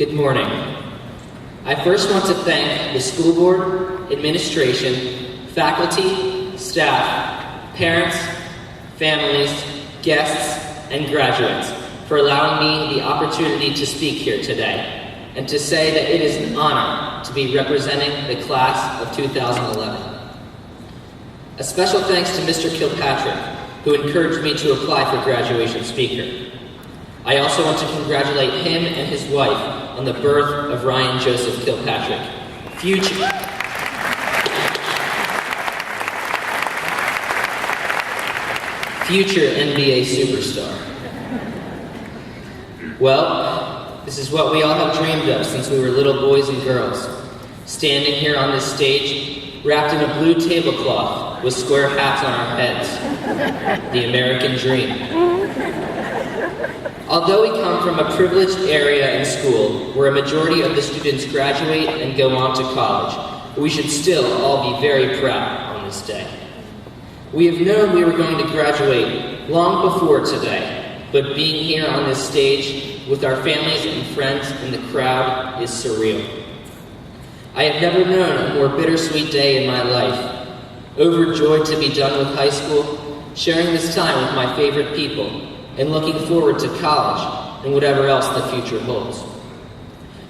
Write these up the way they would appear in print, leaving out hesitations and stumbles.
Good morning. I first want to thank the school board, administration, faculty, staff, parents, families, guests, and graduates for allowing me the opportunity to speak here today, and to say that it is an honor to be representing the class of 2011. A special thanks to Mr. Kilpatrick, who encouraged me to apply for graduation speaker. I also want to congratulate him and his wife on the birth of Ryan Joseph Kilpatrick, future NBA superstar. Well, this is what we all have dreamed of since we were little boys and girls. Standing here on this stage, wrapped in a blue tablecloth with square hats on our heads. The American dream. Although we come from a privileged area in school where a majority of the students graduate and go on to college, we should still all be very proud on this day. We have known we were going to graduate long before today, but being here on this stage with our families and friends in the crowd is surreal. I have never known a more bittersweet day in my life. Overjoyed to be done with high school, sharing this time with my favorite people, and looking forward to college and whatever else the future holds.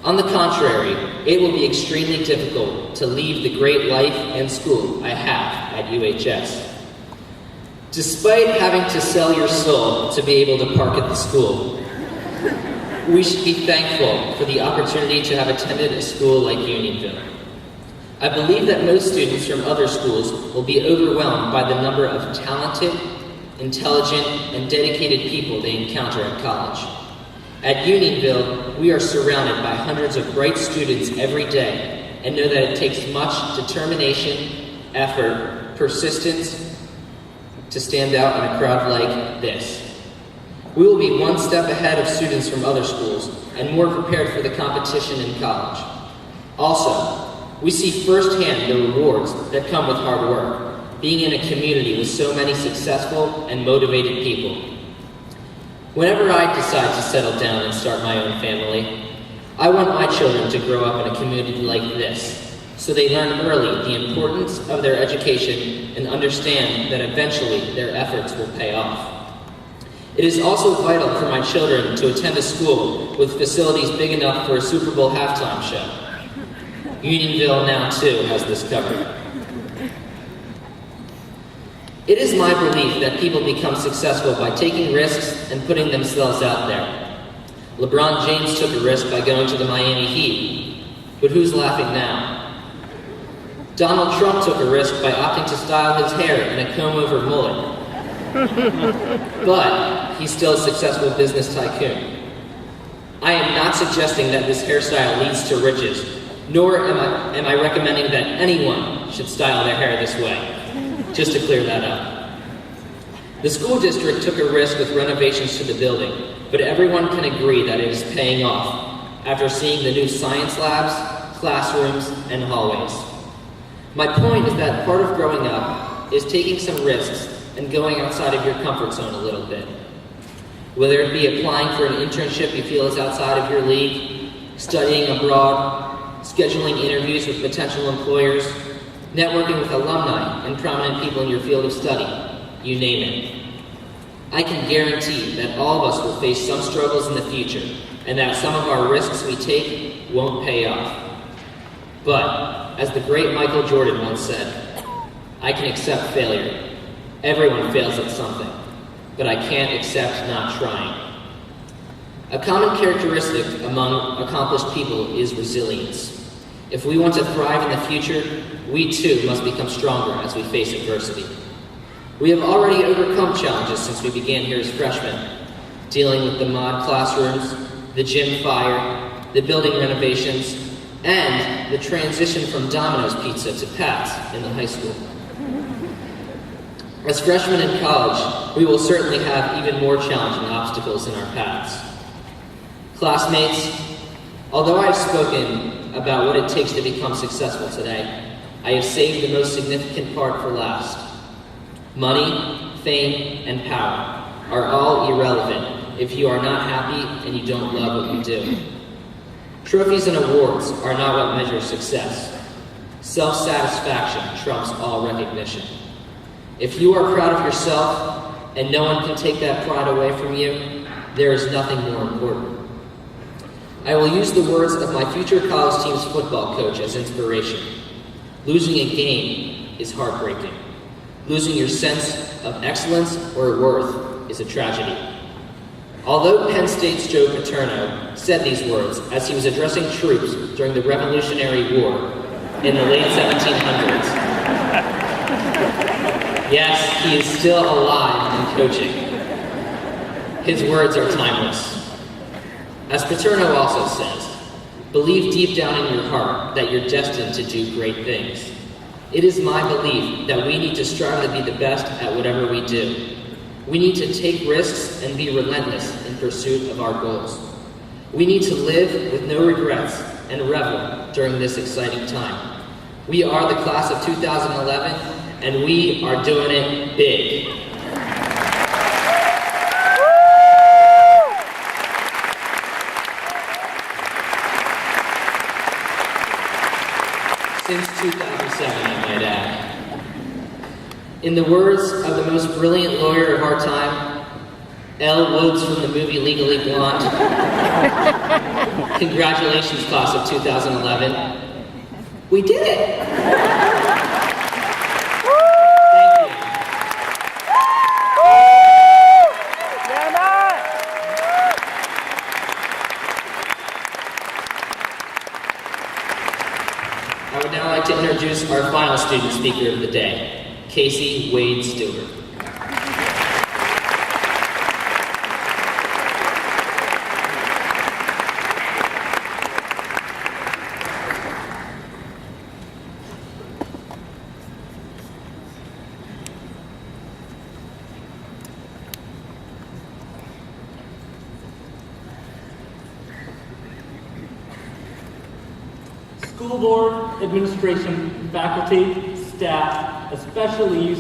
On the contrary, it will be extremely difficult to leave the great life and school I have at UHS. Despite having to sell your soul to be able to park at the school, we should be thankful for the opportunity to have attended a school like Unionville. I believe that most students from other schools will be overwhelmed by the number of talented, intelligent, and dedicated people they encounter at college. At Unionville, we are surrounded by hundreds of bright students every day and know that it takes much determination, effort, persistence to stand out in a crowd like this. We will be one step ahead of students from other schools and more prepared for the competition in college. Also, we see firsthand the rewards that come with hard work, being in a community with so many successful and motivated people. Whenever I decide to settle down and start my own family, I want my children to grow up in a community like this, so they learn early the importance of their education and understand that eventually their efforts will pay off. It is also vital for my children to attend a school with facilities big enough for a Super Bowl halftime show. Unionville now, too, has this covered. It is my belief that people become successful by taking risks and putting themselves out there. LeBron James took a risk by going to the Miami Heat, but who's laughing now? Donald Trump took a risk by opting to style his hair in a comb-over mullet. But he's still a successful business tycoon. I am not suggesting that this hairstyle leads to riches, nor am I recommending that anyone should style their hair this way. Just to clear that up. The school district took a risk with renovations to the building, but everyone can agree that it is paying off after seeing the new science labs, classrooms, and hallways. My point is that part of growing up is taking some risks and going outside of your comfort zone a little bit. Whether it be applying for an internship you feel is outside of your league, studying abroad, scheduling interviews with potential employers, networking with alumni and prominent people in your field of study, you name it. I can guarantee that all of us will face some struggles in the future, and that some of our risks we take won't pay off. But, as the great Michael Jordan once said, I can accept failure. Everyone fails at something, but I can't accept not trying. A common characteristic among accomplished people is resilience. If we want to thrive in the future, we too must become stronger as we face adversity. We have already overcome challenges since we began here as freshmen, dealing with the mod classrooms, the gym fire, the building renovations, and the transition from Domino's Pizza to Pat's in the high school. As freshmen in college, we will certainly have even more challenging obstacles in our paths. Classmates, although I've spoken about what it takes to become successful today, I have saved the most significant part for last. Money, fame, and power are all irrelevant if you are not happy and you don't love what you do. Trophies and awards are not what measures success. Self-satisfaction trumps all recognition. If you are proud of yourself and no one can take that pride away from you, there is nothing more important. I will use the words of my future college team's football coach as inspiration. Losing a game is heartbreaking. Losing your sense of excellence or worth is a tragedy. Although Penn State's Joe Paterno said these words as he was addressing troops during the Revolutionary War in the late 1700s, yes, he is still alive and coaching. His words are timeless. As Paterno also says, believe deep down in your heart that you're destined to do great things. It is my belief that we need to strive to be the best at whatever we do. We need to take risks and be relentless in pursuit of our goals. We need to live with no regrets and revel during this exciting time. We are the class of 2011, and we are doing it big. Since 2007, I might add. In the words of the most brilliant lawyer of our time, Elle Woods from the movie Legally Blonde, congratulations, class of 2011. We did it! Thank you. I would now like to introduce our final student speaker of the day, Casey Wade Stewart. School board, administration, faculty, staff, especially you